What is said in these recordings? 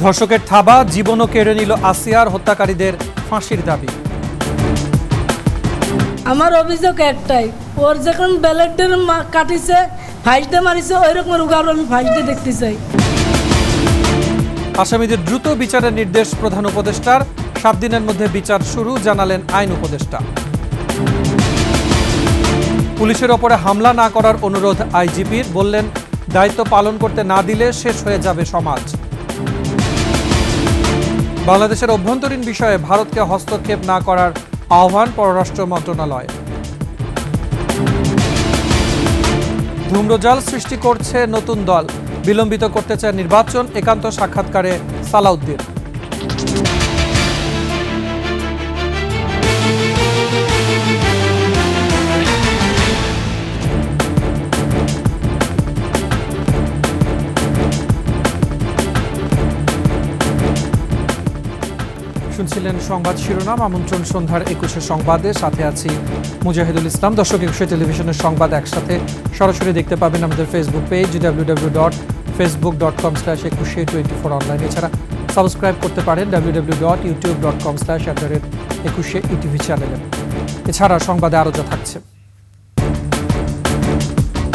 ধর্ষকের থাবা, জীবনও কেড়ে নিল আসিয়ার, হত্যাকারীদের ফাঁসির দাবি। আমার অভিযোগ একটাই, ওর যখন ব্যালেটের কাটিছে, ফাইসটা মারিছে, ওই রকম উগার আমি ফাইসটা দেখতে চাই। আসামিদের দ্রুত বিচারের নির্দেশ প্রধান উপদেষ্টার, 7 দিনের মধ্যে বিচার শুরু জানালেন আইন উপদেষ্টা। পুলিশের ওপরে হামলা না করার অনুরোধ আইজিপির, বললেন দায়িত্ব পালন করতে না দিলে শেষ হয়ে যাবে সমাজ। বাংলাদেশের অভ্যন্তরীণ বিষয়ে ভারতকে হস্তক্ষেপ না করার আহ্বান পররাষ্ট্র মন্ত্রণালয়। ধূম্রজাল সৃষ্টি করছে নতুন দল, বিলম্বিত করতে চায় নির্বাচন, একান্ত সাক্ষাৎকারে সালাউদ্দিন। শুনছিলেন সংবাদ শিরোনাম। আমন্ত্রণ সন্ধ্যার 21 সংবাদে, সাথে আছি মুজাহিদুল ইসলাম। দর্শক, 21 টেলিভিশনের সংবাদ একসাথে সরাসরি দেখতে পাবেন আমাদের ফেসবুক পেজ www.facebook.com/2124 অনলাইন। এছাড়া সাবস্ক্রাইব করতে পারেন www.youtube.com/21etv চ্যানেলে। এছাড়া সংবাদে আরও যা থাকছে।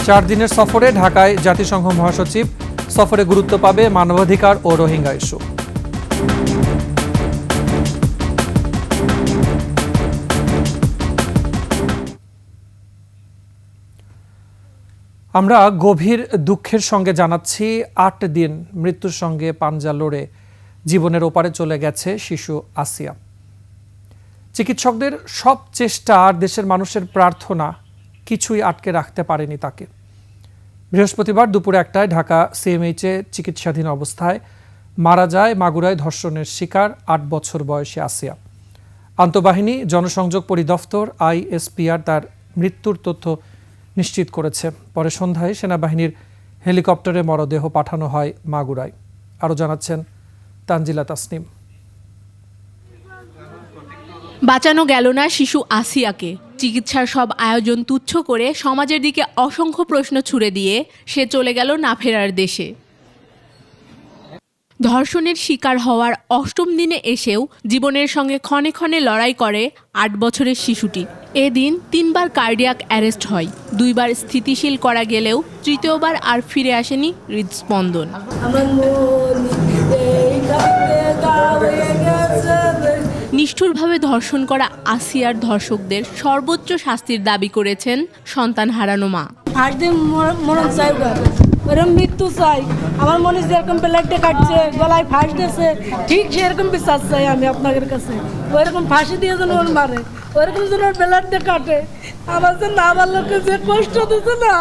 4 দিনের সফরে ঢাকায় জাতিসংঘ মহাসচিব, সফরে গুরুত্ব পাবে মানবাধিকার ও রোহিঙ্গা ইস্যু। আমরা গভীর দুঃখের সঙ্গে জানাচ্ছি, 8 দিন মৃত্যুর সঙ্গে পাঞ্জা লড়ে জীবনের ওপারে চলে গেছে শিশু আসিয়া। চিকিৎসকদের সব চেষ্টা আর দেশের মানুষের প্রার্থনা কিছুই আটকে রাখতে পারেনি তাকে। বৃহস্পতিবার দুপুরে 1টায় ঢাকা সিএমএইচে চিকিৎসাধীন অবস্থায় মারা যায় মাগুরায় ধর্ষণের শিকার 8 বছর বয়সী আসিয়া। আন্তঃবাহিনী জনসংযোগ পরিদপ্তর আইএসপিআর তার মৃত্যুর তথ্য নিশ্চিত করেছে। পরে সন্ধ্যায় সেনাবাহিনীর হেলিকপ্টারে মরদেহ পাঠানো হয় মাগুরায়। আরও জানাচ্ছেন তানজিলা তাসনিম। বাঁচানো গেল না শিশু আসিয়াকে। চিকিৎসার সব আয়োজন তুচ্ছ করে সমাজের দিকে অসংখ্য প্রশ্ন ছুড়ে দিয়ে সে চলে গেল না ফেরার দেশে। ধর্ষণের শিকার হওয়ার 8ম দিনে এসেও জীবনের সঙ্গে ক্ষণে ক্ষণে লড়াই করে 8 বছরের শিশুটি। এদিন 3 বার কার্ডিয়াক অ্যারেস্ট হয়, 2 বার স্থিতিশীল করা গেলেও 3য়বার আর ফিরে আসেনি হৃদস্পন্দন। নিষ্ঠুরভাবে ধর্ষণ করা আসিয়ার ধর্ষকদের সর্বোচ্চ শাস্তির দাবি করেছেন সন্তান হারানো মা। ওরকম মৃত্যু চাই, আমার মনে যেরকম প্লেটে কাটছে, গলায় ফাঁস দিয়েছে, ঠিক সেরকম বিচার চাই আমি আপনাদের কাছে। ওইরকম ফাঁসি দিয়ে যেন ওর মারে, ওইরকম যেন ওর প্লেটে কাটে। আমার যে না আমার লোককে যে কষ্ট দিচ্ছে না,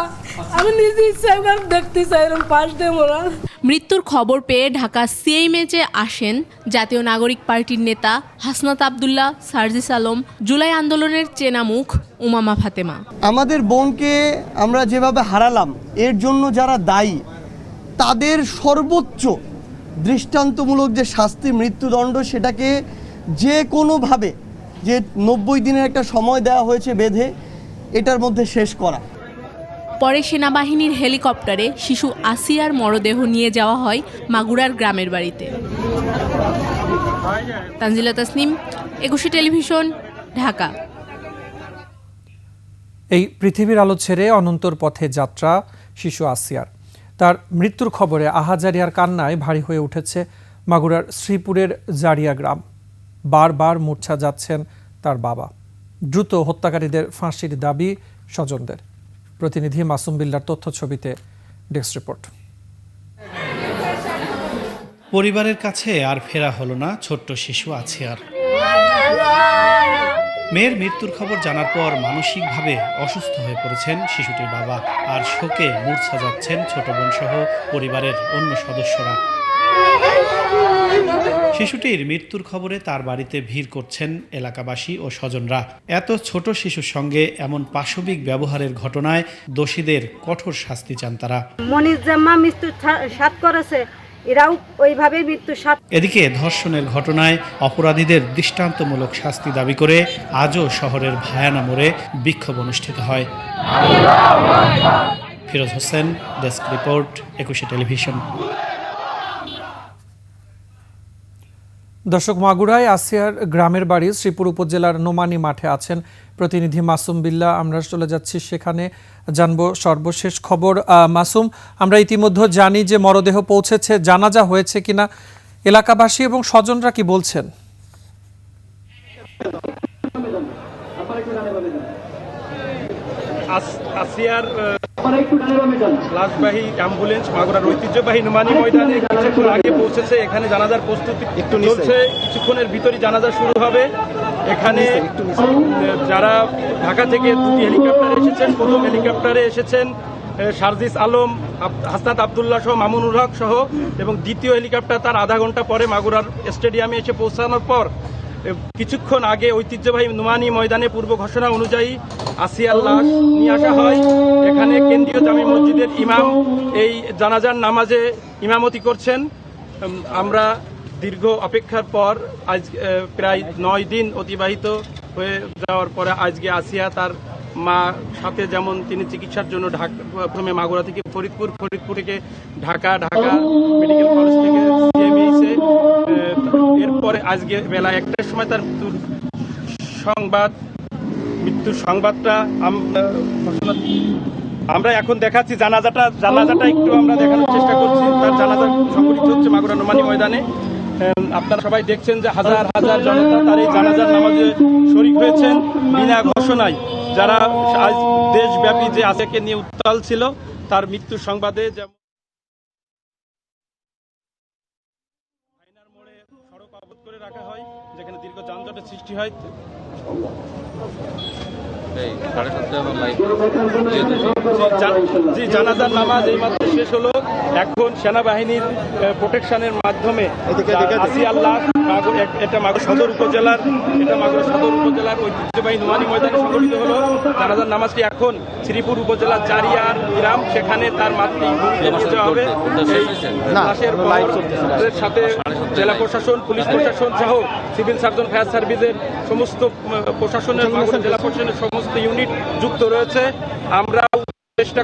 আমি নিজে ইচ্ছা দেখতে চাই এরকম ফাঁস দিয়ে মোরা। মৃত্যুর খবর পেয়ে ঢাকা সিএমএইচে আসেন জাতীয় নাগরিক পার্টির নেতা হাসনাত আবদুল্লাহ, সার্জিস আলম, জুলাই আন্দোলনের চেনা মুখ উমামা ফাতেমা। আমাদের বোনকে আমরা যেভাবে হারালাম, এর জন্য যারা দায়ী তাদের সর্বোচ্চ দৃষ্টান্তমূলক যে শাস্তি, মৃত্যুদণ্ড, সেটাকে যে কোনোভাবে, যে 90 দিনের একটা সময় দেওয়া হয়েছে বেঁধে, এটার মধ্যে শেষ করা। পরে সেনাবাহিনীর হেলিকপ্টারে শিশু আসিয়ার মরদেহ নিয়ে যাওয়া হয় মাগুরার গ্রামের বাড়িতে। তানজিলা তাসনিম, 21 টেলিভিশন, ঢাকা। এই পৃথিবীর আলো ছেড়ে অনন্তর পথে যাত্রা শিশু আসিয়ার। তার মৃত্যুর খবরে আহাজারি আর কান্নায় ভারী হয়ে উঠেছে মাগুরার শ্রীপুরের জারিয়া গ্রাম। বারবার মূর্ছা যাচ্ছেন তার বাবা। দ্রুত হত্যাকারীদের ফাঁসির দাবি স্বজনদের। প্রতিনিধি মাসুম বিল্লার তথ্য ছবিতে ডেস্ক রিপোর্ট। পরিবারের কাছে আর ফেরা হলো না ছোট্ট শিশু আসিয়ার। মেয়ের মৃত্যুর খবর জানার পর মানসিকভাবে অসুস্থ হয়ে পড়েছেন শিশুটির বাবা, আর শোকে মূর্ছা যাচ্ছেন ছোট বোন সহ পরিবারের অন্য সদস্যরা। শিশুটির মৃত্যুর খবরে তার বাড়িতে ভিড় করছেন এলাকাবাসী ও স্বজনরা। এত ছোট শিশুর সঙ্গে এমন পাশবিক ব্যবহারের ঘটনায় দোষীদের কঠোর শাস্তি চান তারা। মনির জাম্মা মৃত্যু সাত করেছে, এরাও ওইভাবে মৃত্যু সাত। এদিকে ধর্ষণের ঘটনায় অপরাধীদের দৃষ্টান্তমূলক শাস্তি দাবি করে আজও শহরের ভায়ানা মোড়ে বিক্ষোভ অনুষ্ঠিত হয়। Firoz Hossain, desk report, 21 television. দর্শক, মাগুরায় আসিয়ার গ্রামের বাড়ি শ্রীপুর উপজেলার নোমানী মাঠে আছেন প্রতিনিধি মাসুম বিল্লাহ। আমরা চলে যাচ্ছি সেখানে, জানবো সর্বশেষ খবর। মাসুম, আমরা ইতিমধ্যে জানি যে মরদেহ পৌঁছেছে, জানাজা হয়েছে কিনা, এলাকাবাসী এবং স্বজনরা কি বলছেন? আসিয়ার লাশবাহী অ্যাম্বুলেন্স মাগুরার ঐতিহ্যবাহী নোমানী ময়দানে কিছুক্ষণ আগে পৌঁছেছে। এখানে জানাজার প্রস্তুতি চলছে, কিছুক্ষণের ভিতরই জানাজা শুরু হবে। এখানে যারা ঢাকা থেকে দুটি হেলিকপ্টারে এসেছেন, প্রথম হেলিকপ্টারে এসেছেন সার্জিস আলম, হাসনাত আবদুল্লাহ সহ মামুনুল হক সহ, এবং দ্বিতীয় হেলিকপ্টার তার আধা ঘন্টা পরে মাগুরার স্টেডিয়ামে এসে পৌঁছানোর পর কিছুক্ষণ আগে ঐতিহ্যবাহী নোমানী ময়দানে পূর্ব ঘোষণা অনুযায়ী আসিয়ার লাশ নিয়ে আসা হয়। এখানে কেন্দ্রীয় জামে মসজিদের ইমাম এই জানাজার নামাজে ইমামতি করছেন। আমরা দীর্ঘ অপেক্ষার পর আজ প্রায় 9 দিন অতিবাহিত হয়ে যাওয়ার পরে আজকে আসিয়া তার মা সাথে, যেমন তিনি চিকিৎসার জন্য প্রথমে মাগুরা থেকে ফরিদপুর থেকে ঢাকা মেডিকেল কলেজ থেকে সিএমএইচে, এরপরে আজকে বেলা 1টার সময় তার মৃত্যুর সংবাদটা আমরা এখন দেখাচ্ছি। জানাজাটা একটু আমরা দেখানোর চেষ্টা করছি। তার জানাজা সংঘটিত হচ্ছে মাগুরা নোমানী ময়দানে। আপনারা সবাই দেখছেন যে হাজার হাজার জনতা তার এই জানাজার নামাজে শরীক হয়েছেন বিনা ঘোষণায়। যারা আজ দেশব্যাপী যে আসিয়াকে নিয়ে উত্তাল ছিল, তার মৃত্যুর সংবাদে যেমন আইনার মোড়ে সড়ক অবরোধ করে রাখা হয়, যেখানে দীর্ঘ যানজটের সৃষ্টি হয়। জানাজার নামাজ এইমাত্র শেষ হলো। এখন সেনাবাহিনীর প্রোটেকশনের মাধ্যমে আসিয়ার লাশ মাগুরা সদর উপজেলার ঐতিহ্যবাহী নোমানী ময়দানে সংঘটিত হলো। জানাজার নামাজটি এখন শ্রীপুর উপজেলার জারিয়ার গ্রাম, সেখানে তার মাতৃভূমিতে নিয়ে যাওয়া হবে। লাশের সাথে জেলা প্রশাসন, পুলিশ প্রশাসন সহ সিভিল সার্জন, ফায়ার সার্ভিসের সমস্ত প্রশাসনের, মাগুরা জেলা প্রশাসনের সমস্ত ইউনিট যুক্ত রয়েছে। আমরা চেষ্টা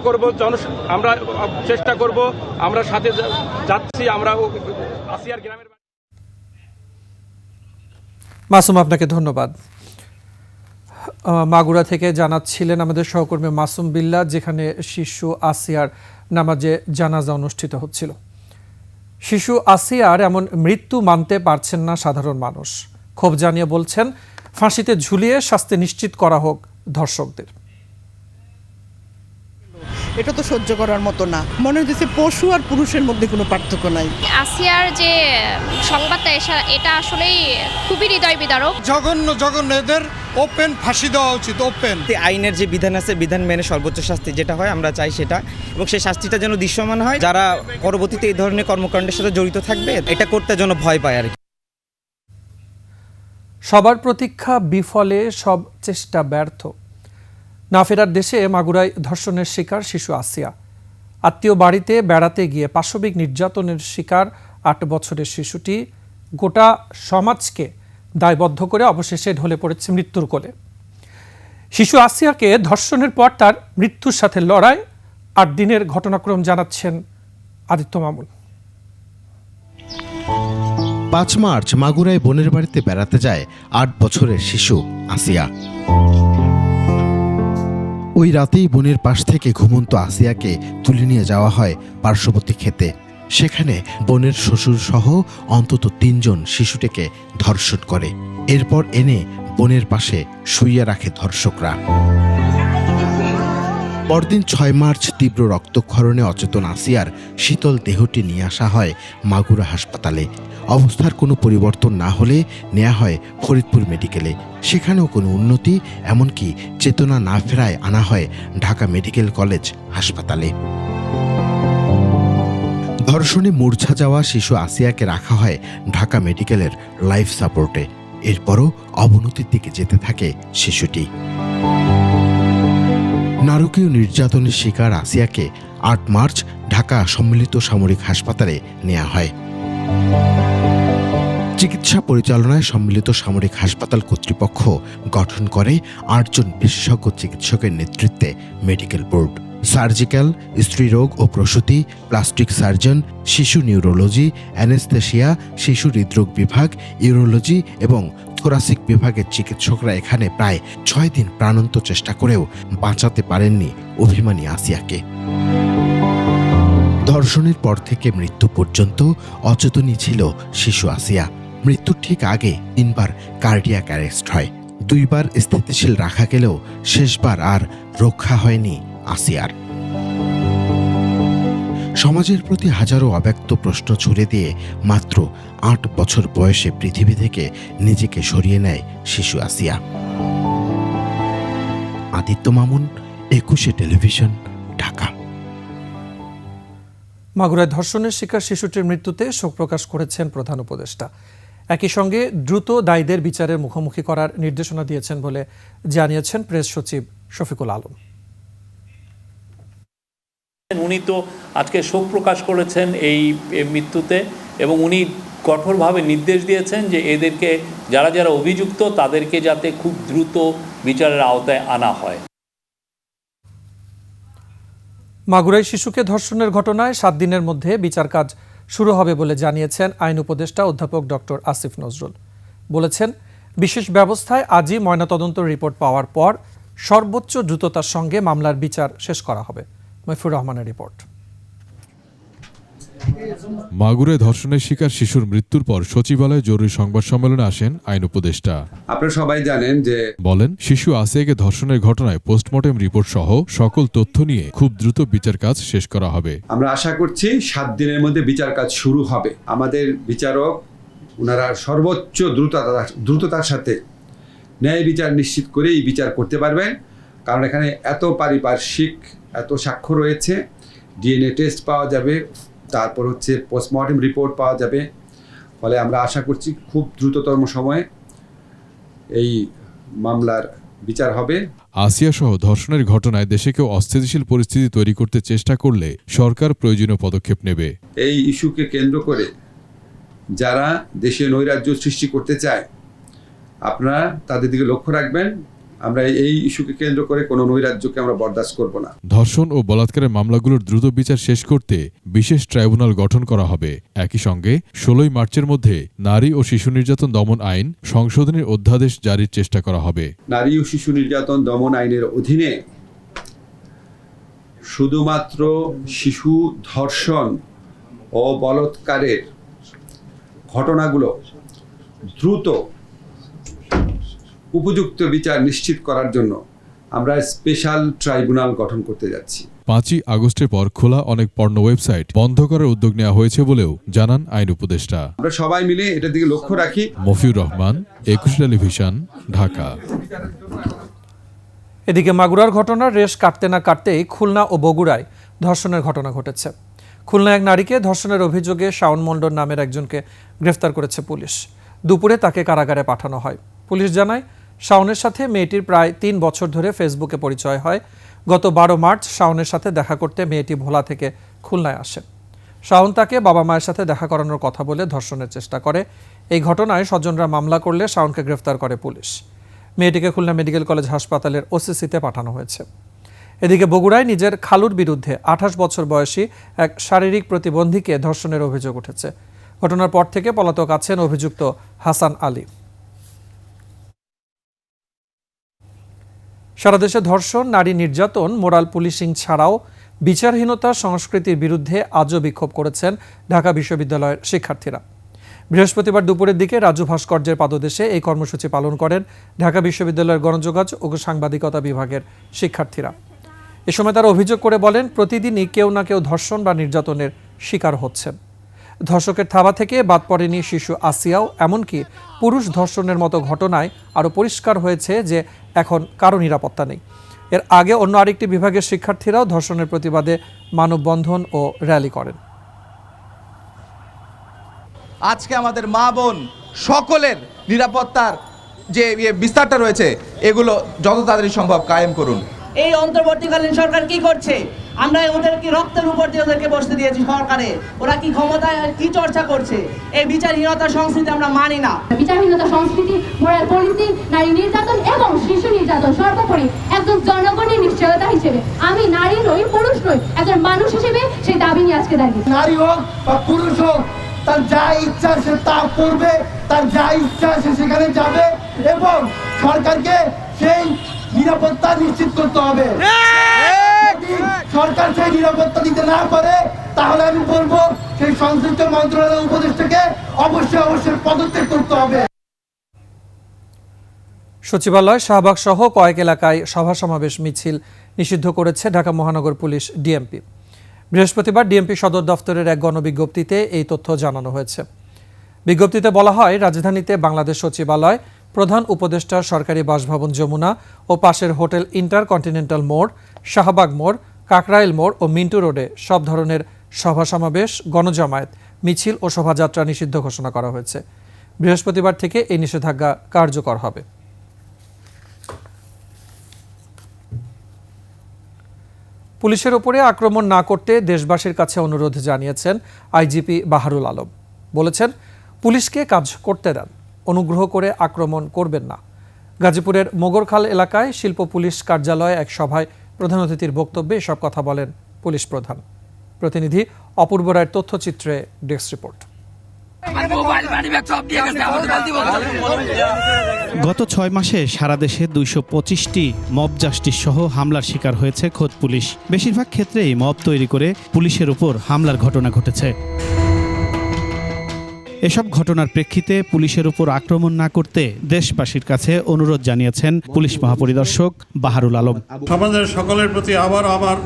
করব, আমরা সাথে যাচ্ছি। আমরা আসিয়ার গ্রামের মাসুম, আপনাকে ধন্যবাদ। মাগুরা থেকে জানাচ্ছিলেন আমাদের সহকর্মী মাসুম বিল্লাহ, যেখানে শিশু আসিয়ার নামাজে জানাজা অনুষ্ঠিত হচ্ছিল। শিশু আসিয়ার এমন মৃত্যু মানতে পারছেন না সাধারণ মানুষ। ক্ষোভ জানিয়ে বলছেন, ফাঁসিতে ঝুলিয়ে শাস্তি নিশ্চিত করা হোক ধর্ষকদের। এটা তো সহ্য করার মতো না। মনে হচ্ছে পশু আর পুরুষের মধ্যে কোনো পার্থক্য নাই। আসিয়ার যে সংবাদটা এটা আসলেই খুবই হৃদয় বিদারক। জঘন্য এদের ওপেন ফাঁসি দেওয়া উচিত, ওপেন। আইনের যে বিধান আছে, বিধান মেনে সর্বোচ্চ শাস্তি যেটা হয় আমরা চাই সেটা, এবং সেই শাস্তিটা যেন দৃশ্যমান হয়। যারা পরবর্তীতে এই ধরনের কর্মকাণ্ডের সাথে জড়িত থাকবে, এটা করতে যেন ভয় পায় আর কি। সবার প্রতীক্ষা বিফলে, সব চেষ্টা ব্যর্থ। না ফেরার দেশে মাগুরায় ধর্ষণের শিকার শিশু আসিয়া। আত্মীয় বাড়িতে বেড়াতে গিয়ে পাশবিক নির্যাতনের শিকার 8 বছরের শিশুটি গোটা সমাজকে দায়বদ্ধ করে অবশেষে ঢলে পড়েছে মৃত্যুর কোলে। শিশু আসিয়াকে ধর্ষণের পর তার মৃত্যুর সাথে লড়াই 8 দিনের ঘটনাক্রম জানাচ্ছেন আদিত্য মামুন। 5 মার্চ মাগুরায় বোনের বাড়িতে বেড়াতে যায় 8 বছরের শিশু আসিয়া। ওই রাতেই বোনের পাশ থেকে ঘুমন্ত আসিয়াকে তুলে নিয়ে যাওয়া হয় পার্শ্ববর্তী ক্ষেতে। সেখানে বোনের শ্বশুর সহ অন্তত 3 জন শিশুটিকে ধর্ষণ করে। এরপর এনে বোনের পাশে শুইয়ে রাখে ধর্ষকরা। পরদিন 6 মার্চ তীব্র রক্তক্ষরণে অচেতন আসিয়ার শীতল দেহটি নিয়ে আসা হয় মাগুরা হাসপাতালে। অবস্থার কোনো পরিবর্তন না হলে নেওয়া হয় ফরিদপুর মেডিকেলে। সেখানেও কোনো উন্নতি, এমনকি চেতনা না ফেরায় আনা হয় ঢাকা মেডিকেল কলেজ হাসপাতালে। ধর্ষণে মূর্ছা যাওয়া শিশু আসিয়াকে রাখা হয় ঢাকা মেডিকেলের লাইফ সাপোর্টে। এরপরও অবনতির দিকে যেতে থাকে শিশুটি। নারকীয় নির্যাতনের শিকার আসিয়াকে 8 মার্চ ঢাকা সম্মিলিত সামরিক হাসপাতালে নেওয়া হয়। চিকিৎসা পরিচালনায় সম্মিলিত সামরিক হাসপাতাল কর্তৃপক্ষ গঠন করে 8 জন বিশেষজ্ঞ চিকিৎসকের নেতৃত্বে মেডিকেল বোর্ড। সার্জিক্যাল, স্ত্রীরোগ ও প্রসূতি, প্লাস্টিক সার্জন, শিশু নিউরোলজি, অ্যানেস্থেশিয়া, শিশু হৃদরোগ বিভাগ, ইউরোলজি এবং থোরাসিক বিভাগের চিকিৎসকরা এখানে প্রায় 6 দিন প্রাণান্ত চেষ্টা করেও বাঁচাতে পারেননি অভিমানী আসিয়াকে। ধর্ষণের পর থেকে মৃত্যু পর্যন্ত অচেতনই ছিল শিশু আসিয়া। মৃত্যুর ঠিক আগে 3 বার কার্ডিয়াক অ্যারেস্ট হয়। 2 বার স্থিতিশীল রাখা গেলেও শেষবার আর রক্ষা হয়নি আসিয়ার। সমাজের প্রতি হাজারো অব্যক্ত প্রশ্ন ছুড়ে দিয়ে মাত্র 8 বছর বয়সে পৃথিবী থেকে নিজেকে সরিয়ে নেয় শিশু আসিয়া। আদিত্য মামুন, 21 টেলিভিশন, ঢাকা। মাগুরায় ধর্ষণের শিকার শিশুটির মৃত্যুতে শোক প্রকাশ করেছেন প্রধান উপদেষ্টা। একই সঙ্গে দ্রুত দায়ীদের বিচারের মুখোমুখি করার নির্দেশনা দিয়েছেন বলে জানিয়েছেন প্রেস সচিব শফিকুল আলম। উনি তো আজকে শোক প্রকাশ করেছেন এই মৃত্যুতে এবং উনি কঠোরভাবে নির্দেশ দিয়েছেন যে এদেরকে যারা যারা অভিযুক্ত তাদেরকে যাতে খুব দ্রুত বিচারের আওতায় আনা হয়। মাগুরায় শিশুকে ধর্ষণের ঘটনায় 7 দিনের মধ্যে বিচার কাজ শুরু হবে বলে জানিয়েছেন আইন উপদেষ্টা অধ্যাপক ডক্টর আসিফ নজরুল। বলেছেন, বিশেষ ব্যবস্থায় আজই ময়নাতদন্ত রিপোর্ট পাওয়ার পর সর্বোচ্চ দ্রুততার সঙ্গে মামলার বিচার শেষ করা হবে। মইফুর রহমানের রিপোর্ট। মাগুরায় ধর্ষণের শিকার শিশুর মৃত্যুর পর সচিবালয়ে জরুরি সংবাদ সম্মেলনে আসেন আইন উপদেষ্টা। আপনারা সবাই জানেন যে বলেন, শিশু আসিয়াকে ধর্ষণের ঘটনায় পোস্টমর্টেম রিপোর্ট সহ সকল তথ্য নিয়ে খুব দ্রুত বিচার কাজ শেষ করা হবে। আমরা আশা করছি 7 দিনের মধ্যে বিচার কাজ শুরু হবে। আমাদের বিচারক ওনারা সর্বোচ্চ দ্রুততার সাথে ন্যায় বিচার নিশ্চিত করে এই বিচার করতে পারবেন, কারণ এখানে এত পারিপার্শ্বিক এত সাক্ষ্য রয়েছে, ডিএনএ টেস্ট পাওয়া যাবে, তারপর হচ্ছে পোস্টমর্টেম রিপোর্ট পাওয়া যাবে। ফলে আমরা আশা করছি খুব দ্রুততম সময়ে এই মামলার বিচার হবে। আসিয়া সহ ধর্ষণের ঘটনায় দেশে কেউ অস্থিতিশীল পরিস্থিতি তৈরি করতে চেষ্টা করলে সরকার প্রয়োজনীয় পদক্ষেপ নেবে। এই ইস্যুকে কেন্দ্র করে যারা দেশে নৈরাজ্য সৃষ্টি করতে চায়, আপনারা তাদের দিকে লক্ষ্য রাখবেন। আমরা এই ইস্যুকে কেন্দ্র করে কোনো নৈরাজ্যকে আমরা বরদাস্ত করব না। ধর্ষণ ও বলাৎকারের মামলাগুলোর দ্রুত বিচার শেষ করতে বিশেষ ট্রাইব্যুনাল গঠন করা হবে। একই সঙ্গে 16 মার্চের মধ্যে নারী ও শিশু নির্যাতন দমন আইন সংশোধনের অধ্যাদেশ জারির চেষ্টা করা হবে। নারী ও শিশু নির্যাতন দমন আইনের অধীনে শুধুমাত্র শিশু ধর্ষণ ও বলাৎকারের ঘটনাগুলো দ্রুত উপযুক্ত বিচার নিশ্চিত করার জন্য আমরা স্পেশাল ট্রাইব্যুনাল গঠন করতে যাচ্ছি। 5ই আগস্টের পর খোলা অনেক পর্নো ওয়েবসাইট বন্ধ করার উদ্যোগ নেওয়া হয়েছে বলেও জানান আইন উপদেষ্টা। আমরা সবাই মিলে এটার দিকে লক্ষ্য রাখি। মফিউর রহমান, 21 টেলিভিশন, ঢাকা। এদিকে মাগুরার ঘটনার রেশ কাটতে না কাটতেই খুলনা ও বগুড়ায় ধর্ষণের ঘটনা ঘটেছে। খুলনায় এক নারীকে ধর্ষণের অভিযোগে শাওন মণ্ডল নামের একজনকে গ্রেফতার করেছে পুলিশ। দুপুরে তাকে কারাগারে পাঠানো হয়। পুলিশ জানায়, শাওনের সাথে মেয়েটির প্রায় 3 বছর ধরে ফেসবুকে পরিচয় হয়। গত 12 মার্চ শাওনের সাথে দেখা করতে মেয়েটি ভোলা থেকে খুলনায় আসে। শাওন তাকে বাবা মায়ের সাথে দেখা করানোর কথা বলে ধর্ষণের চেষ্টা করে। এই ঘটনায় স্বজনরা মামলা করলে শাওনকে গ্রেফতার করে পুলিশ। মেয়েটিকে খুলনা মেডিকেল কলেজ হাসপাতালের ওসিসিতে পাঠানো হয়েছে। এদিকে বগুড়ায় নিজের খালুর বিরুদ্ধে 28 বছর বয়সী এক শারীরিক প্রতিবন্ধীকে ধর্ষণের অভিযোগ উঠেছে। ঘটনার পর থেকে পলাতক আছেন অভিযুক্ত হাসান আলী। সারা দেশে ধর্ষণ, নারী নির্যাতন, মোরাল পুলিশিং ছাড়াও বিচারহীনতা সংস্কৃতির বিরুদ্ধে আজও বিক্ষোভ করেছেন ঢাকা বিশ্ববিদ্যালয়ের শিক্ষার্থীরা। বৃহস্পতিবার দুপুরের দিকে রাজু ভাস্কর্যের পাদদেশে এই কর্মসূচি পালন করেন ঢাকা বিশ্ববিদ্যালয়ের গণযোগাযোগ ও সাংবাদিকতা বিভাগের শিক্ষার্থীরা। এ সময় তারা অভিযোগ করে বলেন, প্রতিদিনই কেউ না কেউ ধর্ষণ বা নির্যাতনের শিকার হচ্ছেন। ধর্ষকের থাবা থেকে বাদ পড়েনি শিশু আসিয়াও। এমনকি পুরুষ ধর্ষণের মতো ঘটনায় আরও পরিষ্কার হয়েছে যে এখন কারো নিরাপত্তা নেই। এর আগে অন্য আরেকটি বিভাগের শিক্ষার্থীরাও ধর্ষণের প্রতিবাদে মানববন্ধন ও র্যালি করেন। আজকে আমাদের মা বোন সকলের নিরাপত্তার যে বিস্তারটা রয়েছে, এগুলো যত তাড়াতাড়ি সম্ভব কায়েম করুন। এই অন্তর্বর্তীকালীন সরকার কি করছে? আমরা ওদের কি রক্তের উপর দিয়ে ওদেরকে বসতে দিয়েছি সরকারে? ওরা কি ক্ষমতায় কি চর্চা করছে? এই বিচারহীনতা সংস্কৃতি আমরা মানি না। বিচারহীনতা সংস্কৃতি, মোরাল পলিসি, নারী নির্যাতন এবং শিশু নির্যাতন, সর্বোপরি একজন জনগণের নিশ্চয়তা হিসেবে আমি নারী নই, পুরুষ নই, একজন মানুষ হিসেবে সেই দাবি নিয়ে আজকে দাঁড়িয়ে। নারী হোক বা পুরুষ হোক, তার যা ইচ্ছা সে তা করবে, তার যা ইচ্ছা সে সেখানে যাবে এবং সরকারকে সেই নিরাপত্তা নিশ্চিত করতে হবে। যদি সরকার সেই নিরাপত্তা দিতে না পারে তাহলে আমি বলবো সেই সংশ্লিষ্ট মন্ত্রণালয়ের উপদেষ্টাকে অবশ্যই পদত্যাগ করতে হবে। সচিবালয়, শাহবাগ সহ কয়েক এলাকায় সভা সমাবেশ মিছিল নিষিদ্ধ করেছে ঢাকা মহানগর পুলিশ ডিএমপি। বৃহস্পতিবার ডিএমপি সদর দফতরের এক গণবিজ্ঞপ্তিতে এই তথ্য জানানো হয়েছে। বিজ্ঞপ্তিতে বলা হয়, রাজধানীতে বাংলাদেশ সচিবালয়, প্রধান উপদেষ্টা সরকারি বাসভবন যমুনা ও পাশের হোটেল ইন্টারকন্টিনেন্টাল মোড়, শাহবাগ মোড়, কাকরাইল মোড় ও মিন্টু রোডে সব ধরনের সভা সমাবেশ, গণজমায়েত, মিছিল ও শোভাযাত্রা নিষিদ্ধ ঘোষণা করা হয়েছে। বৃহস্পতিবার থেকে এই নিষেধাজ্ঞা কার্যকর হবে। পুলিশের উপরে আক্রমণ না করতে দেশবাসীর কাছে অনুরোধ জানিয়েছেন আইজিপি বাহারুল আলম। বলেছেন, পুলিশকে কাজ করতে দেন, অনুগ্রহ করে আক্রমণ করবেন না। গাজীপুরের মোগরখাল এলাকায় শিল্প পুলিশ কার্যালয়ে এক সভায় প্রধান অতিথির বক্তব্যে এসব কথা বলেন পুলিশ প্রধান। প্রতিনিধি অপূর্ব রায়ের তথ্যচিত্রে ডেস্ক রিপোর্ট। গত 6 মাসে সারা দেশে 225টি মব জাস্টিস সহ হামলার শিকার হয়েছে খোদ পুলিশ। বেশিরভাগ ক্ষেত্রেই মব তৈরি করে পুলিশের উপর হামলার ঘটনা ঘটেছে। এসব ঘটনার প্রেক্ষিতে পুলিশের উপর আক্রমণ না করতে দেশবাসীর কাছে অনুরোধ জানিয়েছেন পুলিশ মহাপরিদর্শক বাহারুল আলম। সমাজের সকলের প্রতি আবার আমার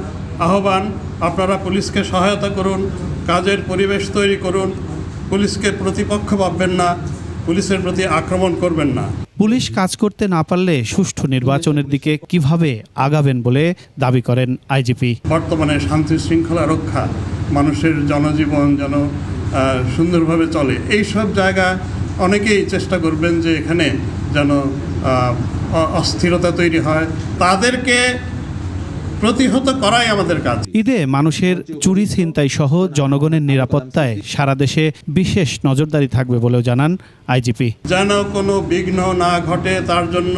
আহ্বান, আপনারা পুলিশকে সহায়তা করুন, কাজের পরিবেশ তৈরি করুন, পুলিশকে প্রতিপক্ষ ভাববেন না, পুলিশের প্রতি আক্রমণ করবেন না। পুলিশ কাজ করতে না পারলে সুষ্ঠু নির্বাচনের দিকে কিভাবে আগাবেন বলে দাবি করেন আইজিপি। বর্তমানে শান্তি শৃঙ্খলা রক্ষা, মানুষের জনজীবন যেন সুন্দরভাবে চলে, এই সব জায়গা অনেকেই চেষ্টা করবেন যে এখানে যেন অস্থিরতা তৈরি হয়, তাদেরকে প্রতিহত করাই আমাদের কাজ। ঈদে মানুষের চুরি ছিনতাই সহ জনগণের নিরাপত্তায় সারা দেশে বিশেষ নজরদারি থাকবে বলেও জানান আইজিপি। যেন কোনো বিঘ্ন না ঘটে তার জন্য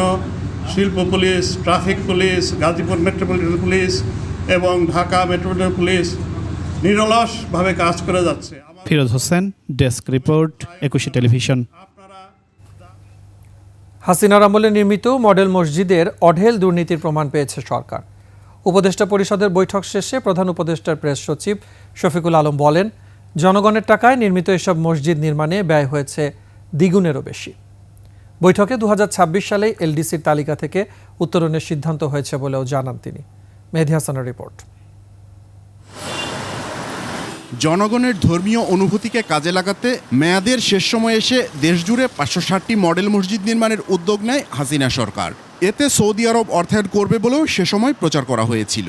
শিল্প police, traffic police, Gazipur metropolitan police এবং ঢাকা মেট্রোপলিটন পুলিশ নিরলসভাবে কাজ করে যাচ্ছে। Firoz Hossain, desk report, 21 television. হাসিনার আমলে নির্মিত মডেল মসজিদের অঢেল দুর্নীতির প্রমাণ পেয়েছে সরকার। উপদেষ্টা পরিষদের বৈঠক শেষে প্রধান উপদেষ্টার প্রেস সচিব শফিকুল আলম বলেন, জনগণের টাকায় নির্মিত এসব মসজিদ নির্মাণে ব্যয় হয়েছে দ্বিগুণেরও বেশি। বৈঠকে 2026 সালে এলডিসির তালিকা থেকে উত্তরণের সিদ্ধান্ত হয়েছে বলেও জানান তিনি। মেহেদী হাসানের রিপোর্ট। জনগণের ধর্মীয় অনুভূতিকে কাজে লাগাতে মেয়াদের শেষ সময়ে এসে দেশজুড়ে 560টি মডেল মসজিদ নির্মাণের উদ্যোগ নেয় হাসিনা সরকার। এতে সৌদি আরব অর্থায়ন করবে বলেও সে সময় প্রচার করা হয়েছিল।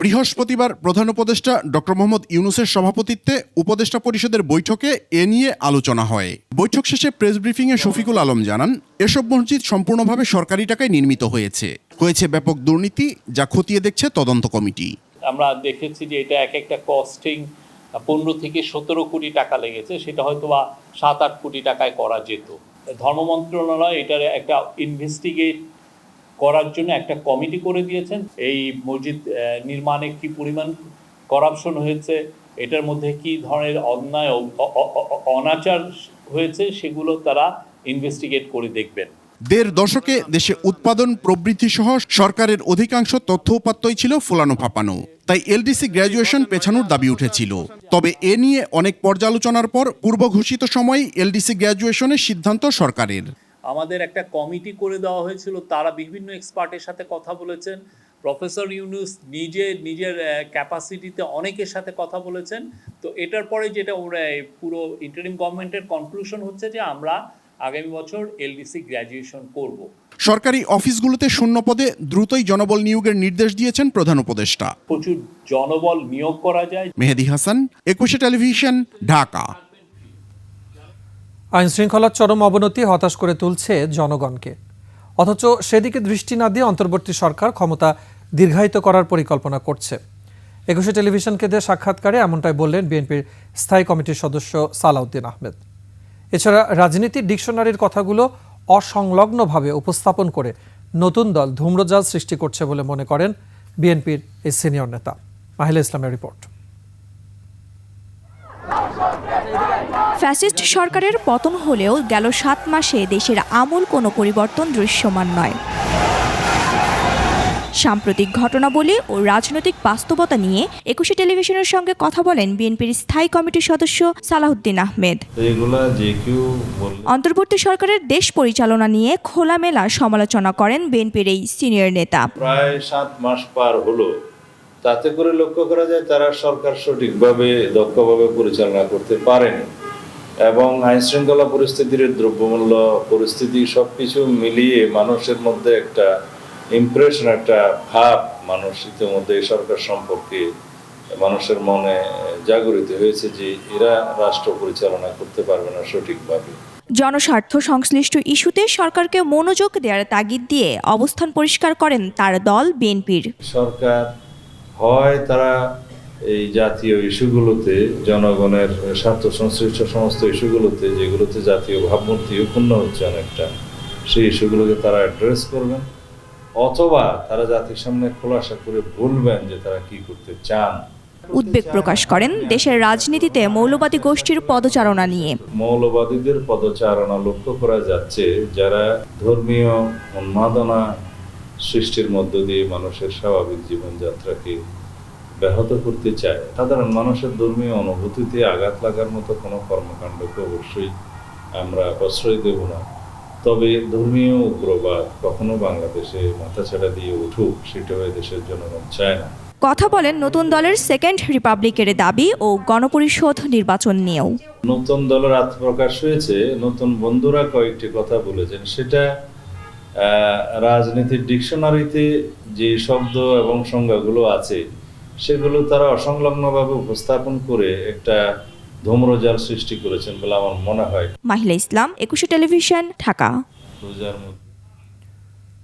বৃহস্পতিবার প্রধান উপদেষ্টা ডক্টর মোহাম্মদ ইউনূসের সভাপতিত্বে উপদেষ্টা পরিষদের বৈঠকে এ নিয়ে আলোচনা হয়। বৈঠক শেষে প্রেস ব্রিফিংয়ে শফিকুল আলম জানান, এসব মসজিদ সম্পূর্ণভাবে সরকারি টাকায় নির্মিত হয়েছে ব্যাপক দুর্নীতি, যা খতিয়ে দেখছে তদন্ত কমিটি। আমরা দেখেছি যে এটা একটা কস্টিং 15 থেকে 17 কোটি টাকা লেগেছে, সেটা হয়তো বা 7-8 কোটি টাকায় করা যেত। ধর্ম মন্ত্রণালয় এটার একটা ইনভেস্টিগেট করার জন্য একটা কমিটি করে দিয়েছেন। এই মসজিদ নির্মাণে কি পরিমাণ করাপশন হয়েছে, এটার মধ্যে কি ধরনের অন্যায় অনাচার হয়েছে, সেগুলো তারা ইনভেস্টিগেট করে দেখবেন। 1.5 দশকে দেশে উৎপাদন প্রবৃদ্ধি সহ সরকারের অধিকাংশ তথ্য উপাত্তই ছিল ফোলানো ফাঁপানো, তাই এলডিসি গ্র্যাজুয়েশন পেছানোর দাবি উঠেছিল। তবে এ নিয়ে অনেক পর্যালোচনার পর পূর্ব ঘোষিত সময়ে এলডিসি গ্র্যাজুয়েশনের সিদ্ধান্ত সরকারের। আমাদের একটা কমিটি করে দেওয়া হয়েছিল, তারা বিভিন্ন এক্সপার্টের সাথে কথা বলেছেন। প্রফেসর ইউনূস নিজের ক্যাপাসিটিতে অনেকের সাথে কথা বলেছেন। তো এটার পরে যেটা পুরো ইন্টারিম গভর্নমেন্টের কনক্লুশন হচ্ছে যে আমরা আগামী বছর এলডিসি গ্র্যাজুয়েশন করব। সরকারি অফিসগুলোতে শূন্য পদে দ্রুতই জনবল নিয়োগের নির্দেশ দিয়েছেন প্রধান উপদেষ্টা। প্রচুর জনবল নিয়োগ করা যায়। মেহেদী হাসান, 21 টেলিভিশন, ঢাকা। আইন শৃঙ্খলার চরম অবনতি হতাশ করে তুলছে জনগণকে, অথচ সেদিকে দৃষ্টি না দিয়ে অন্তর্বর্তী সরকার ক্ষমতা দীর্ঘায়িত করার পরিকল্পনা করছে। একুশে টেলিভিশনকে দেওয়া সাক্ষাৎকারে এমনটাই বললেন বিএনপির স্থায়ী কমিটির সদস্য সালাউদ্দিন আহমেদ। এছাড়া রাজনীতির ডিকশনারির কথাগুলো অসংলগ্নভাবে উপস্থাপন করে নতুন দল ধূম্রজাল সৃষ্টি করছে বলে মনে করেন বিএনপির এই সিনিয়র নেতা। মাহিলা ইসলামের রিপোর্ট। ফ্যাসিস্ট সরকারের পতন হলেও গেল 7 মাসে দেশের আমূল কোনো পরিবর্তন দৃশ্যমান নয়। সাম্প্রতিক ঘটনাবলী ও রাজনৈতিক বাস্তবতা নিয়ে একুশে টেলিভিশনের সঙ্গে কথা বলেন বিএনপির স্থায়ী কমিটির সদস্য সালাউদ্দিন আহমেদ। অন্তর্বর্তী সরকারের দেশ পরিচালনা নিয়ে খোলামেলা সমালোচনা করেন বিএনপির এই সিনিয়র নেতা। প্রায় 7 মাস পার হলো, তাতে করে লক্ষ্য করা যায় তারা সরকার সঠিকভাবে দক্ষভাবে পরিচালনা করতে পারেনি এবং আইন শৃঙ্খলা পরিস্থিতির, দ্রব্যমূল্য পরিস্থিতি সবকিছু মিলিয়ে মানুষের মধ্যে একটা ইমপ্রেশন, একটা ভাব মানুষ ইতিমধ্যে এই সরকার সম্পর্কে মানুষের মনে জাগরিত হয়েছে যে এরা রাষ্ট্র পরিচালনা করতে পারবে না সঠিকভাবে। জনস্বার্থ সংশ্লিষ্ট ইস্যুতে সরকারকে মনোযোগ দেওয়ার তাগিদ দিয়ে অবস্থান পরিষ্কার করেন তার দল বিএনপির। সরকার হয় তারা এই জাতীয় ইস্যুগুলোতে, জনগণের স্বার্থ সংশ্লিষ্ট সমস্ত ইস্যুগুলোতে, যেগুলোতে জাতীয় ভাবমূর্তি ক্ষুণ্ণ হচ্ছে অনেকটা, সেই ইস্যুগুলোকে তারা অ্যাড্রেস করবেন, অথবা তারা জাতির সামনে খোলাসা করে বলবেন যে তারা কি করতে চান। উদ্বেগ প্রকাশ করেন দেশের রাজনীতিতে মৌলবাদী গোষ্ঠীর পদচারণা নিয়ে। মৌলবাদীদের পদচারণা লক্ষ্য করা যাচ্ছে, যারা ধর্মীয় উন্মাদনা সৃষ্টির মধ্য দিয়ে মানুষের স্বাভাবিক জীবনযাত্রাকে ব্যাহত করতে চায়। সাধারণ মানুষের ধর্মীয় অনুভূতিতে আঘাত লাগার মতো কোনো কর্মকাণ্ডকে অবশ্যই আমরা প্রশ্রয় দেব না। তবে ধর্মীয় উগ্রবাদ কখনো বাংলাদেশে মাথাছাড়া দিয়ে উঠুক, সেটাও দেশের জনগণ চায় না। কথা বলেন নতুন দলের সেকেন্ড রিপাবলিকের দাবি ও গণপরিষদ নির্বাচন নিয়েও। নতুন দলের আত্মপ্রকাশ হয়েছে, নতুন বন্ধুরা কয়েকটি কথা বলেছেন, সেটা রাজনীতির ডিকশনারিতে যে শব্দ এবং সংজ্ঞাগুলো আছে সেগুলো তারা অসংলগ্নভাবে উপস্থাপন করে একটা ধূম্রজাল সৃষ্টি করেছেন বলে আমার মনে হয়। মাহিলা ইসলাম, একুশে টেলিভিশন, ঢাকা।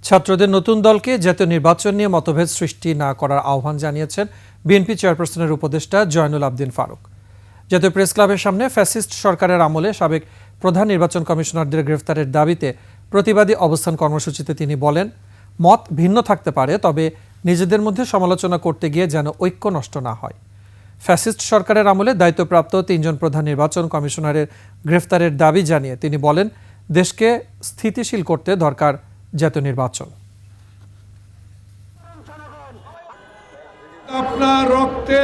ছাত্রদের নতুন দলকে জাতীয় নির্বাচন নিয়ে মতভেদ সৃষ্টি না করার আহ্বান জানিয়েছেন বিএনপি চেয়ারপারসনের উপদেষ্টা জয়নুল আবদিন ফারুক। জাতীয় প্রেস ক্লাবের সামনে ফ্যাসিস্ট সরকারের আমলে সাবেক প্রধান নির্বাচন কমিশনারদের গ্রেফতারের দাবিতে প্রতিবাদী অবস্থান কর্মসূচিতে তিনি বলেন, মত ভিন্ন থাকতে পারে, তবে নিজেদের মধ্যে সমালোচনা করতে গিয়ে যেন ঐক্য নষ্ট না হয়। ফ্যাসিস্ট সরকারের আমলে দায়িত্বপ্রাপ্ত 3 জন প্রধান নির্বাচন কমিশনারের গ্রেফতারের দাবি জানিয়ে তিনি বলেন, দেশকে স্থিতিশীল করতে দরকার জাতীয় নির্বাচন। আপনার রক্তে,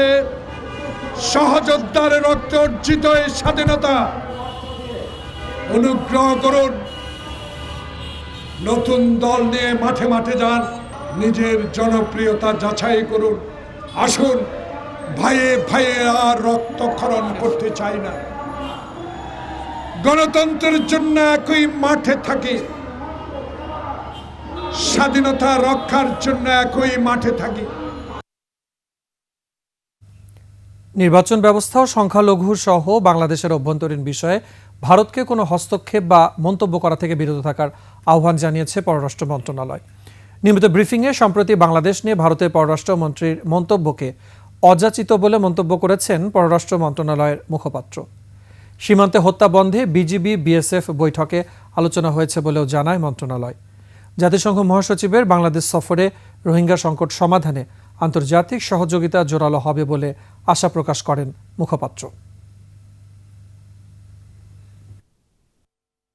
সহযোদ্ধার রক্তে অর্জিত এই স্বাধীনতা, অনুগ্রহ করুন নতুন দল নিয়ে মাঠে মাঠে যান, নিজের জনপ্রিয়তা যাচাই করুন। আসুন, ভাইয়ে ভাইয়ে আর রক্তক্ষরণ করতে চাই না। গণতন্ত্রের জন্য একই মাঠে থাকি, স্বাধীনতা রক্ষার জন্য একই মাঠে থাকি। নির্বাচন ব্যবস্থা ও সংখ্যালঘু সহ বাংলাদেশের অভ্যন্তরীণ বিষয়ে ভারতকে কোনো হস্তক্ষেপ বা মন্তব্য করা থেকে বিরত থাকার আহ্বান জানিয়েছে পররাষ্ট্র মন্ত্রণালয়। নিয়মিত ব্রিফিংয়ে সম্প্রতি বাংলাদেশ নিয়ে ভারতের পররাষ্ট্রমন্ত্রীর মন্তব্যকে অযাচিত বলে মন্তব্য করেছেন পররাষ্ট্র মন্ত্রণালয়ের মুখপাত্র। সীমান্তে হত্যা বন্ধে বিজিবি বিএসএফ বৈঠকে আলোচনা হয়েছে বলেও জানায় মন্ত্রণালয়। জাতিসংঘ মহাসচিবের বাংলাদেশ সফরে রোহিঙ্গা সংকট সমাধানে আন্তর্জাতিক সহযোগিতা জোরালো হবে বলে আশা প্রকাশ করেন মুখপাত্র।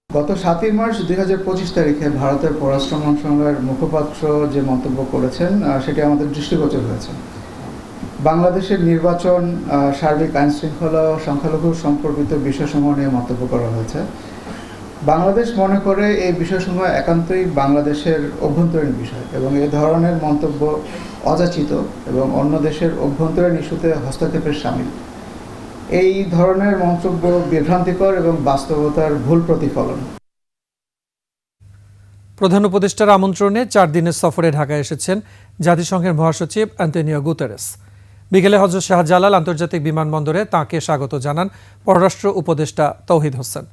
গত 7 মার্চ 2025 তারিখে ভারতের পররাষ্ট্র মন্ত্রণালয়ের মুখপাত্র যে মন্তব্য করেছেন সেটি আমাদের দৃষ্টিগোচর হয়েছে। বাংলাদেশের নির্বাচন, সার্বিক আইন শৃঙ্খলা, সংখ্যালঘু সম্পর্কিত বিষয়সমূহ নিয়ে মন্তব্য করা হয়েছে। বাংলাদেশ মনে করে এই বিষয়সমূহ একান্তই বাংলাদেশের অভ্যন্তরীণ বিষয় এবং এই ধরনের মন্তব্য অযাচিত এবং অন্য দেশের অভ্যন্তরীণ ইস্যুতে হস্তক্ষেপের শামিল। এই ধরনের মন্তব্য বিভ্রান্তিকর এবং বাস্তবতার ভুল প্রতিফলন। প্রধান উপদেষ্টার আমন্ত্রণে 4 দিনের সফরে ঢাকায় এসেছেন জাতিসংঘের মহাসচিব অ্যান্তোনিও গুতেরেস। বিকেলে হযরত শাহজালাল আন্তর্জাতিক বিমানবন্দরে তাঁকে স্বাগত জানান পররাষ্ট্র উপদেষ্টা তৌহিদ হোসেন।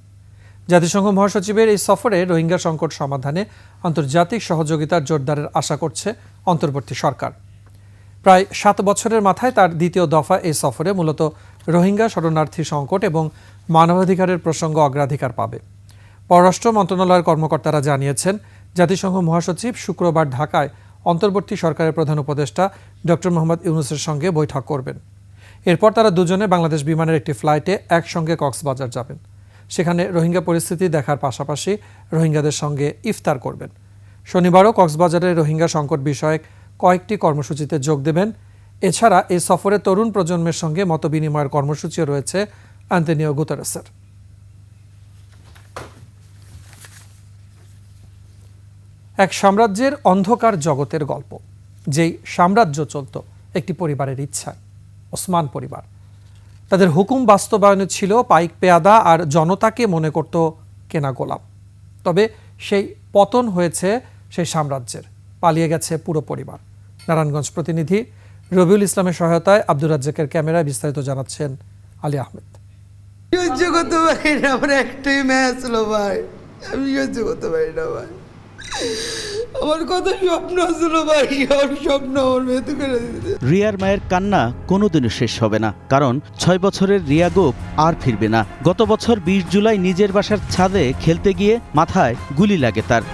জাতিসংঘ মহাসচিবের এই সফরে রোহিঙ্গা সংকট সমাধানে আন্তর্জাতিক সহযোগিতার জোরদারের আশা করছে অন্তর্বর্তী সরকার। প্রায় 7 বছরের মাথায় তার দ্বিতীয় দফা এই সফরে মূলত রোহিঙ্গা শরণার্থী সংকট এবং মানবাধিকারের প্রসঙ্গ অগ্রাধিকার পাবে। পররাষ্ট্র মন্ত্রণালয়ের কর্মকর্তারা জানিয়েছেন, জাতিসংঘ মহাসচিব শুক্রবার ঢাকায় অন্তর্বর্তী সরকারের প্রধান উপদেষ্টা ডক্টর মোহাম্মদ ইউনূসের সঙ্গে বৈঠক করবেন। এরপর তারা দুজনে বাংলাদেশ বিমানের একটি ফ্লাইটে একসঙ্গে কক্সবাজার যাবেন। সেখানে রোহিঙ্গা পরিস্থিতি দেখার পাশাপাশি রোহিঙ্গাদের সঙ্গে ইফতার করবেন। শনিবারও কক্সবাজারে রোহিঙ্গা সংকট বিষয়ক কয়েকটি কর্মসূচিতে যোগ দেবেন। এছাড়া এই সফরে তরুণ প্রজন্মের সঙ্গে মতবিনিময়ের কর্মসূচিও রয়েছে আন্তোনিও গুতেরেসের। এক সাম্রাজ্যের অন্ধকার জগতের গল্প, যেই সাম্রাজ্য চলত একটি পরিবারের ইচ্ছায়, ওসমান পরিবার। তাদের হুকুম বাস্তবায়নে ছিল পাইক পেয়াদা আর জনতাকে মনে করত কেনা গোলাম। তবে সেই পতন হয়েছে সেই সাম্রাজ্যের, পালিয়ে গেছে পুরো পরিবার। নারায়ণগঞ্জ প্রতিনিধি রবিউল ইসলামের সহায়তায় আব্দুর রাজ্জাকের ক্যামেরায় বিস্তারিত জানাচ্ছেন আলী আহমেদ। একটাই ম্যাচ ছিল ভাই, আমি সহ্য করতে পারি না ভাই। আমার কত স্বপ্ন ছিল ভাই, স্বপ্ন আমার মেয়ে করে দিতে। রিয়ার মায়ের কান্না কোনোদিনও শেষ হবে না, কারণ 6 বছরের রিয়া গোপ আর ফিরবে না। গত বছর 20 জুলাই নিজের বাসার ছাদে খেলতে গিয়ে মাথায় গুলি লাগে তার।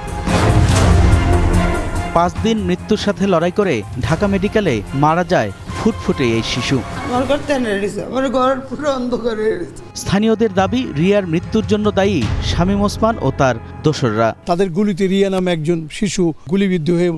5 দিন মৃত্যুর সাথে লড়াই করে ঢাকা মেডিকেলে মারা যায় ফুটফুটে এই শিশু। স্থানীয়দের দাবি, রিয়ার মৃত্যুর জন্য দায়ী শামীম ওসমান ও তার দোসররা। তাদের গুলিতে রিয়া নামে একজন শিশু গুলিবিদ্ধ হয়ে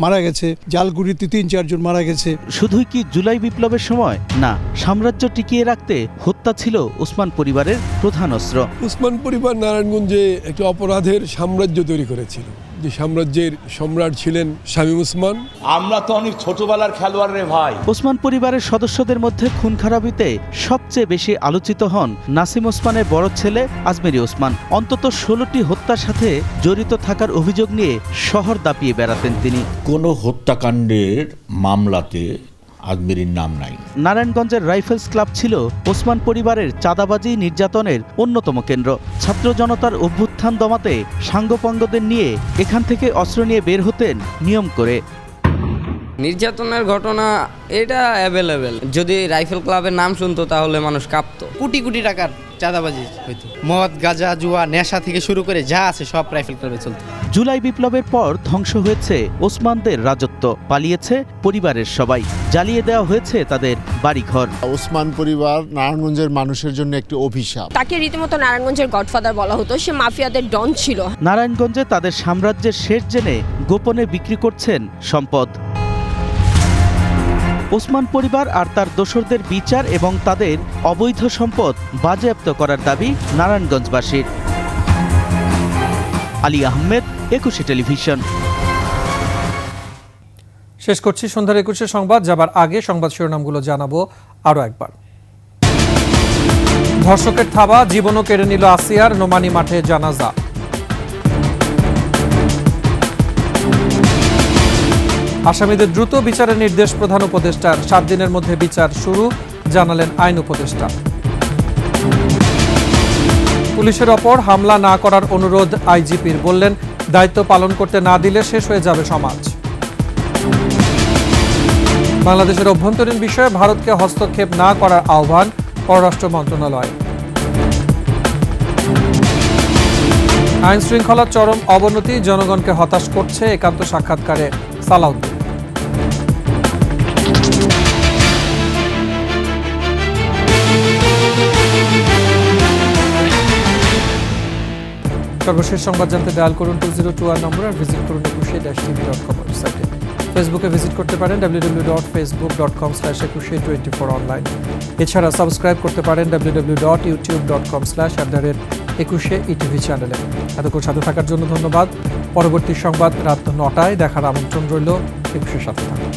মারা গেছে, জালগুড়িতে 3-4 জন মারা গেছে। শুধুই কি জুলাই বিপ্লবের সময়? না, সাম্রাজ্য টিকিয়ে রাখতে হত্যা ছিল ওসমান পরিবারের প্রধান অস্ত্র। ওসমান পরিবার নারায়ণগঞ্জে একটি অপরাধের সাম্রাজ্য তৈরি করেছিল, যে সাম্রাজ্যের সম্রাট ছিলেন শামীম ওসমান। আমরা তো অনেক ছোটবেলার খেলোয়াড় রে ভাই। ওসমান পরিবারের সদস্যদের মধ্যে খুন খারাপিতে সবচেয়ে বেশি আলোচিত হন নাসিম ওসমানের বড় ছেলে আজমেরি ওসমান। অন্তত 16টি হত্যার সাথে জড়িত থাকার অভিযোগ নিয়ে শহর দাপিয়ে বেড়াতেন তিনি। কোনো হত্যাকাণ্ডের মামলাতে আজমেরির নাম নাই। নারায়ণগঞ্জের রাইফেলস ক্লাব ছিল ওসমান পরিবারের চাঁদাবাজি নির্যাতনের অন্যতম কেন্দ্র। ছাত্র জনতার অভ্যুত্থান দমাতে সাঙ্গপাঙ্গদের নিয়ে এখান থেকে অস্ত্র নিয়ে বের হতেন নিয়ম করে। নির্যাতনের ঘটনা এটা অ্যাভেলেবেল। যদি রাইফেল ক্লাবের নাম শুনতো তাহলে মানুষ কাঁপতো। কোটি কোটি টাকার চাঁদাবাজি হইতো, মদ গাঁজা জুয়া নেশা থেকে শুরু করে যা আছে সব রাইফেল ক্লাবে চলতো। জুলাই বিপ্লবের পর ধ্বংস হয়েছে ওসমানদের রাজত্ব, পালিয়েছে পরিবারের সবাই, জ্বালিয়ে দেওয়া হয়েছে তাদের বাড়িঘর। ওসমান পরিবার নারায়ণগঞ্জের মানুষের জন্য একটি অভিশাপ। তাকে রীতিমতো নারায়ণগঞ্জের গডফাদার বলা হতো, সে মাফিয়াদের ডন ছিল। নারায়ণগঞ্জে তাদের সাম্রাজ্যের শেষ জেনে গোপনে বিক্রি করছেন সম্পদ। ওসমান পরিবার আর তার দোসরদের বিচার এবং তাদের অবৈধ সম্পদ বাজেয়াপ্ত করার দাবি নারায়ণগঞ্জবাসীর। আলী আহমেদ, 21 টেলিভিশন। শেষ করছি সন্ধ্যার 21 সংবাদ। যাবার আগে সংবাদ শিরোনামগুলো জানাবো আরও একবার। ধর্ষকের থাবা, জীবনও কেড়ে নিল আসিয়ার, নোমানী মাঠে জানাজা। আসামিদের দ্রুত বিচারের নির্দেশ প্রধান উপদেষ্টার, 7 দিনের মধ্যে বিচার শুরু, জানালেন আইন উপদেষ্টা। পুলিশের ওপর হামলা না করার অনুরোধ আইজিপির, বললেন দায়িত্ব পালন করতে না দিলে শেষ হয়ে যাবে সমাজ। বাংলাদেশের অভ্যন্তরীণ বিষয়ে ভারতকে হস্তক্ষেপ না করার আহ্বান পররাষ্ট্র মন্ত্রণালয়। আইন শৃঙ্খলার চরম অবনতি জনগণকে হতাশ করছে, একান্ত সাক্ষাৎকারে সালাউদ্দিন। সর্বশেষ সংবাদ জানতে ডায়াল করুন 2021 নম্বর আর ভিজিট করুন ekushe-tv.com ওয়েবসাইটে। ফেসবুকে ভিজিট করতে পারেন www.facebook.com/ekushe24 অনলাইন। এছাড়া সাবস্ক্রাইব করতে পারেন www.youtube.com/ekushe-etv চ্যানেলে। এতক্ষণ সাথে থাকার জন্য ধন্যবাদ। পরবর্তী সংবাদ রাত 9টায় দেখার আমন্ত্রণ রইল। একুশের সাথে থাকুন।